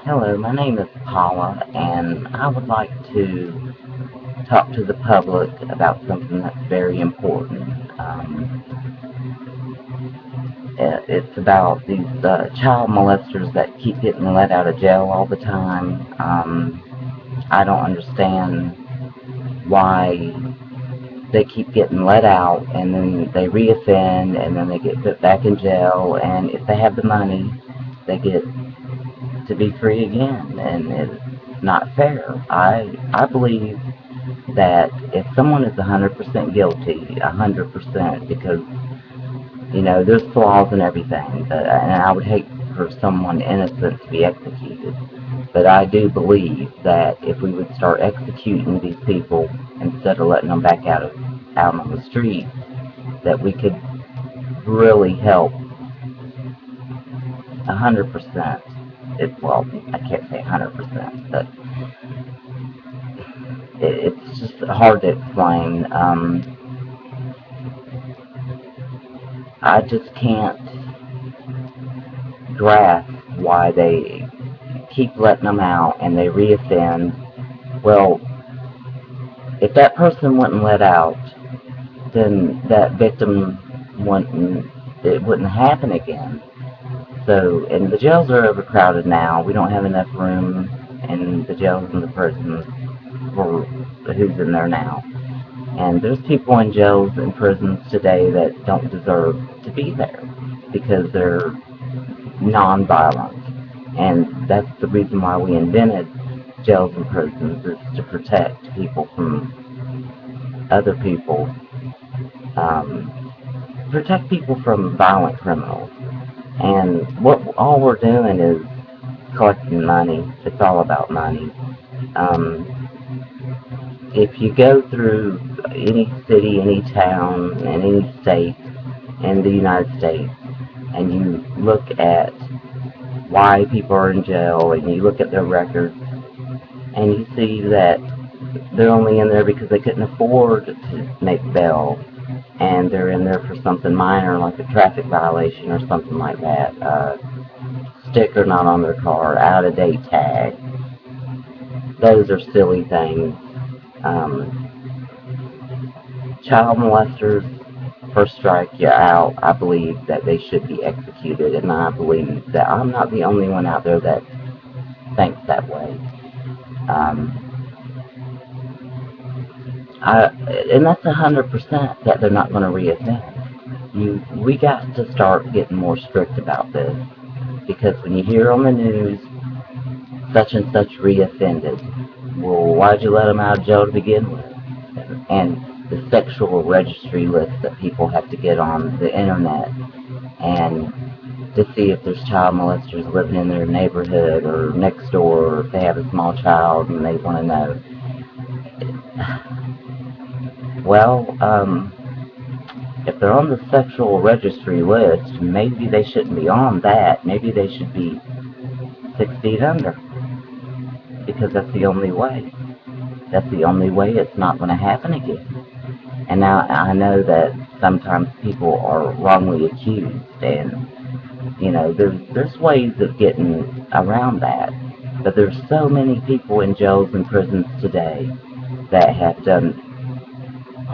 Hello, my name is Paula, and I would like to talk to the public about something that's very important. It's about these child molesters that keep getting let out of jail all the time. I don't understand why they keep getting let out and then they reoffend and then they get put back in jail, and if they have the money, they get to be free again, and it's not fair. I believe that if someone is 100% guilty, 100%, because there's flaws in everything, and I would hate for someone innocent to be executed. But I do believe that if we would start executing these people instead of letting them back out on the street, that we could really help 100%. Well, I can't say 100%, but it's just hard to explain. I just can't grasp why they keep letting them out and they reoffend. Well, if that person wasn't let out, then that victim it wouldn't happen again. So, and the jails are overcrowded now. We don't have enough room in the jails and the prisons for who's in there now. And there's people in jails and prisons today that don't deserve to be there because they're non-violent. And that's the reason why we invented jails and prisons, is to protect people from other people, protect people from violent criminals. And all we're doing is collecting money. It's all about money. If you go through any city, any town, and any state in the United States, and you look at why people are in jail, and you look at their records, and you see that they're only in there because they couldn't afford to make bail, and they're in there for something minor like a traffic violation or something like that, sticker not on their car, out-of-date tag. Those are silly things. Child molesters, first strike, you're out. I believe that they should be executed, and I believe that I'm not the only one out there that thinks that way. And that's 100% that they're not going to reoffend. We got to start getting more strict about this, because when you hear on the news, such and such reoffended, well, why'd you let them out of jail to begin with? And the sexual registry list that people have to get on the internet, and to see if there's child molesters living in their neighborhood or next door, or if they have a small child and they want to know. Well, if they're on the sexual registry list, maybe they shouldn't be on that. Maybe they should be 6 feet under, because that's the only way. That's the only way it's not going to happen again. And now I know that sometimes people are wrongly accused, and there's ways of getting around that. But there's so many people in jails and prisons today that have done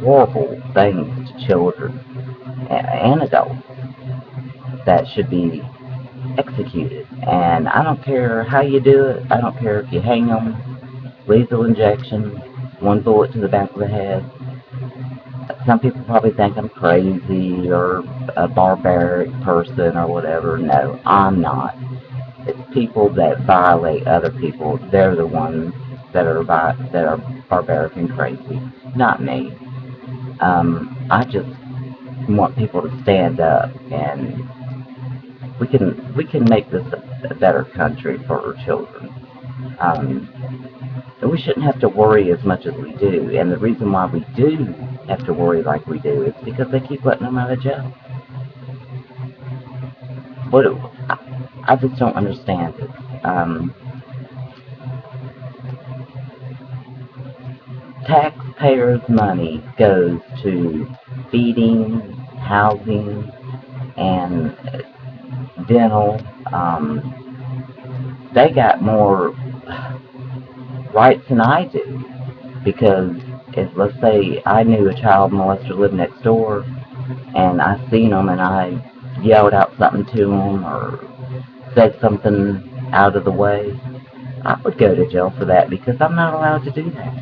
horrible things to children and adults that should be executed. And I don't care how you do it. I don't care if you hang them, lethal injection, one bullet to the back of the head. Some people probably think I'm crazy or a barbaric person or whatever. No, I'm not. It's people that violate other people. They're the ones that are barbaric and crazy, not me. I just want people to stand up, and we can make this a better country for our children. And we shouldn't have to worry as much as we do. And the reason why we do have to worry like we do is because they keep letting them out of jail. I just don't understand it. Taxpayers' money goes to feeding, housing, and dental, they got more rights than I do. Because if, let's say, I knew a child molester lived next door, and I seen them and I yelled out something to them or said something out of the way, I would go to jail for that because I'm not allowed to do that.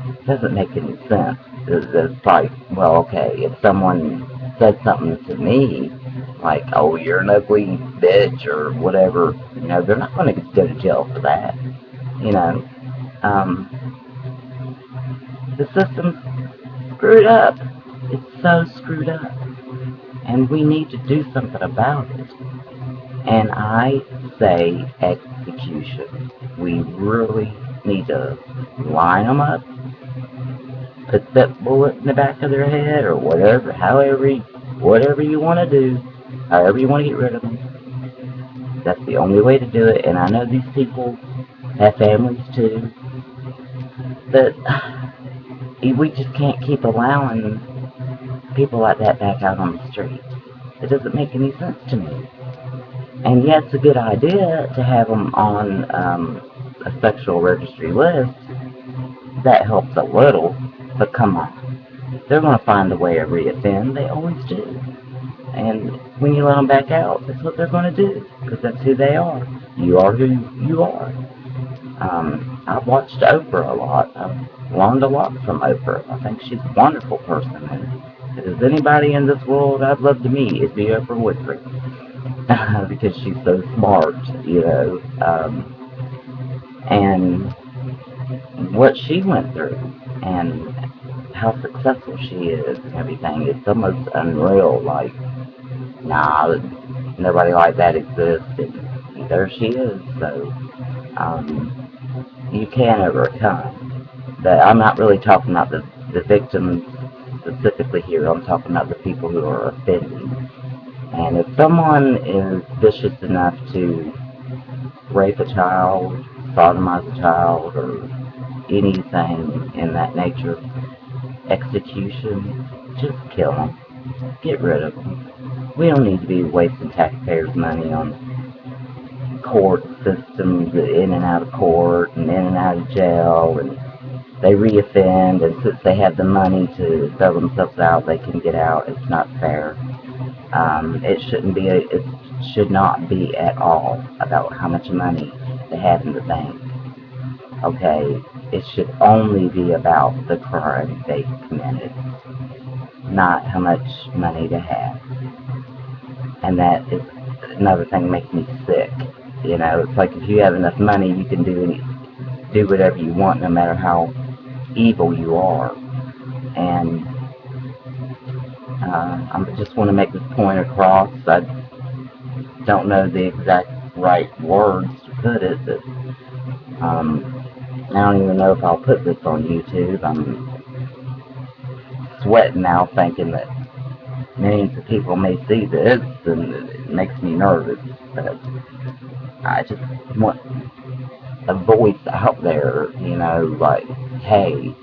It doesn't make any sense. It's like, well, okay, if someone said something to me, like, oh, you're an ugly bitch or whatever, they're not going to go to jail for that. Um, the system's screwed up. It's so screwed up. And we need to do something about it. And I say execution. We really need to line them up, put that bullet in the back of their head, or whatever, whatever you want to do, however you want to get rid of them. That's the only way to do it. And I know these people have families too, but we just can't keep allowing people like that back out on the street. It doesn't make any sense to me. And yeah, it's a good idea to have them on a sexual registry list. That helps a little, but come on. They're going to find a way to reoffend. They always do. And when you let them back out, that's what they're going to do, because that's who they are. You are who you are. I've watched Oprah a lot. I've learned a lot from Oprah. I think she's a wonderful person. And if there's anybody in this world I'd love to meet, it'd be Oprah Winfrey. Because she's so smart, and what she went through, and how successful she is, and everything, it's almost unreal. Like, nah, nobody like that exists, and there she is. So, you can overcome. But I'm not really talking about the victims specifically here. I'm talking about the people who are offending. And if someone is vicious enough to rape a child, sodomize a child, or anything in that nature, execution, just kill them. Get rid of them. We don't need to be wasting taxpayers' money on court systems, in and out of court, and in and out of jail, and they reoffend, and since they have the money to sell themselves out, they can get out. It's not fair. It should not be at all about how much money they have in the bank. Okay, it should only be about the crime they committed, not how much money they have. And that is another thing that makes me sick. It's like if you have enough money, you can do whatever you want, no matter how evil you are. And I just want to make this point across. I don't know the exact right words to put it, but I don't even know if I'll put this on YouTube. I'm sweating now thinking that millions of people may see this, and it makes me nervous. But I just want a voice out there, like, hey,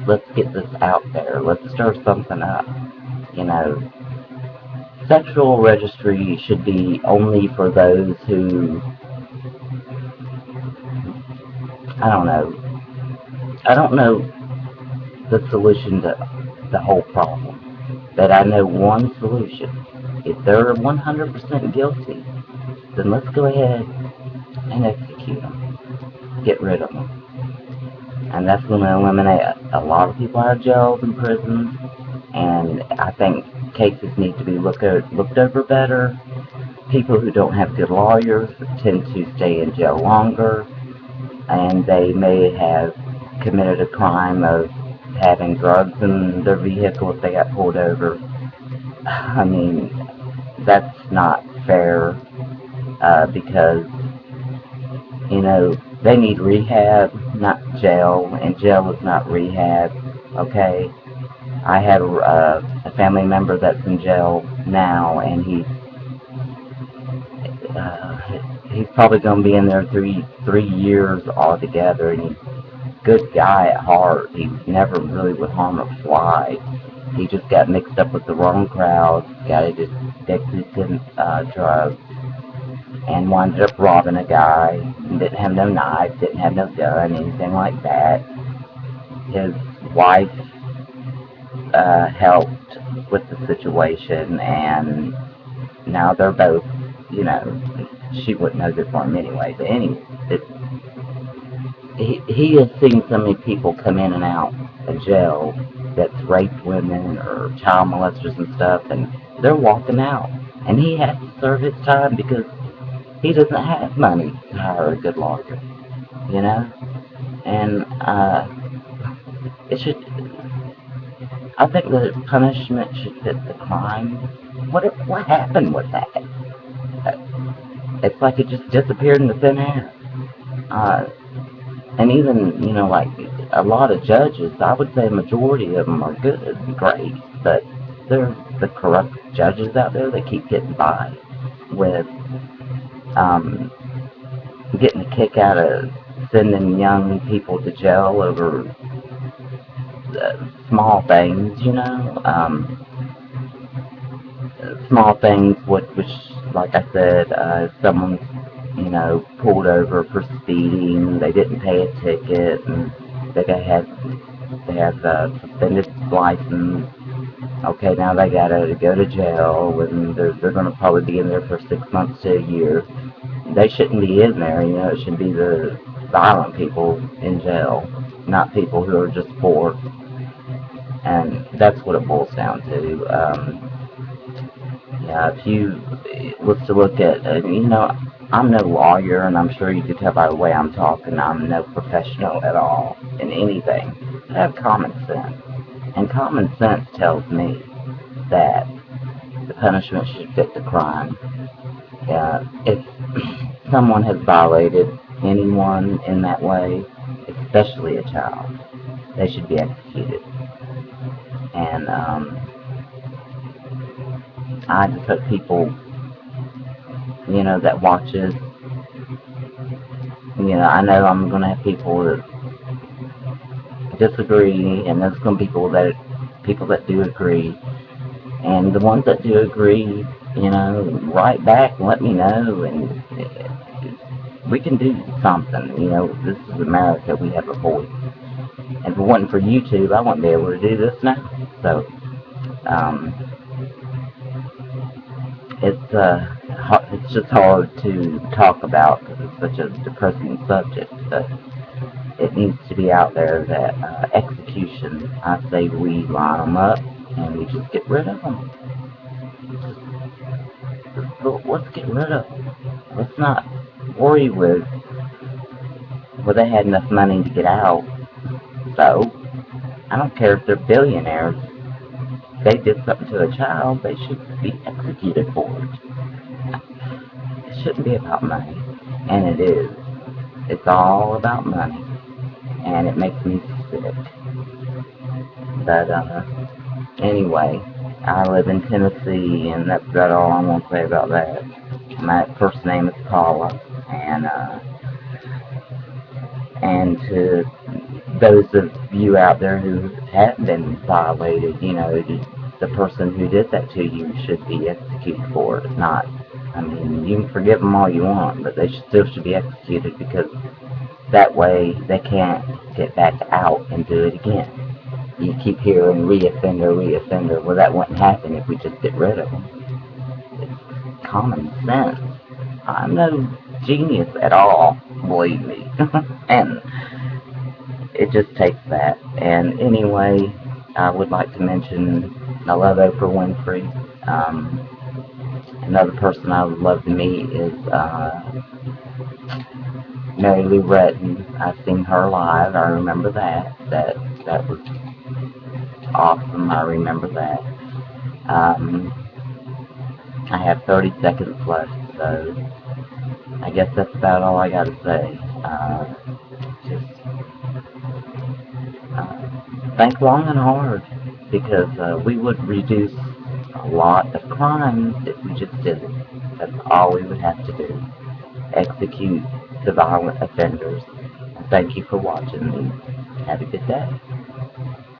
let's get this out there. Let's stir something up. Sexual registry should be only for those who, I don't know the solution to the whole problem, but I know one solution. If they're 100% guilty, then let's go ahead and execute them. Get rid of them. And that's going to eliminate a lot of people out of jails and prisons. And I think cases need to be looked over better. People who don't have good lawyers tend to stay in jail longer, and they may have committed a crime of having drugs in their vehicle if they got pulled over. I mean, that's not fair, because, they need rehab, not jail, and jail is not rehab, okay? I have a family member that's in jail now, and he's probably going to be in there 3 years altogether, and he's a good guy at heart. He never really would harm a fly, He just got mixed up with the wrong crowd, got addicted to drugs, and wound up robbing a guy. Didn't have no knife, didn't have no gun, anything like that. His wife helped with the situation, and now they're both, you know, she wouldn't know good for him anyway. But anyway, he has seen so many people come in and out of jail that's raped women or child molesters and stuff, and they're walking out. And he has to serve his time because he doesn't have money to hire a good lawyer, you know? And it should, I think the punishment should fit the crime. What happened with that? It's like it just disappeared into thin air. And even, you know, like a lot of judges, I would say a majority of them are good and great, but they're the corrupt judges out there that keep getting by with getting a kick out of sending young people to jail over small things, you know, small things which, like I said, someone's, you know, pulled over for speeding, they didn't pay a ticket, and they have a suspended license. Okay, now they gotta go to jail, and they're gonna probably be in there for 6 months to a year. They shouldn't be in there, you know, it should be the violent people in jail, not people who are just poor. And that's what it boils down to. Yeah, if you was to look at, you know, I'm no lawyer, and I'm sure you could tell by the way I'm talking, I'm no professional at all in anything. I have common sense, and common sense tells me that the punishment should fit the crime. If someone has violated anyone in that way, especially a child, they should be executed. And I just hope people, you know, that watches, you know, I know I'm going to have people that disagree, and there's going to be people that do agree. And the ones that do agree, you know, write back and let me know, and we can do something. You know, this is America, we have a voice. And if it wasn't for YouTube, I wouldn't be able to do this now. So, it's just hard to talk about because it's such a depressing subject, but it needs to be out there that execution, I say we line them up and we just get rid of them. Let's get rid of them. Let's not worry with, well, they had enough money to get out, so I don't care if they're billionaires. If they did something to a child, they should be executed for it. It shouldn't be about money, and it is. It's all about money, and it makes me sick. But anyway, I live in Tennessee, and that's about all I'm going to say about that. My first name is Paula, and to those of you out there who have been violated, you know, the person who did that to you should be executed for it. Not, I mean, you can forgive them all you want, but they still should be executed, because that way they can't get back out and do it again. You keep hearing reoffender. Well, that wouldn't happen if we just get rid of them. It's common sense. I'm no genius at all, believe me. And it just takes that. And anyway, I would like to mention I love Oprah Winfrey. Another person I would love to meet is Mary Lou Retton. I've seen her live. I remember that. That was awesome. I remember that. I have 30 seconds left, so I guess that's about all I got to say. Just think long and hard, because we would reduce a lot of crimes if we just did it. That's all we would have to do. Execute the violent offenders. Thank you for watching me. Have a good day.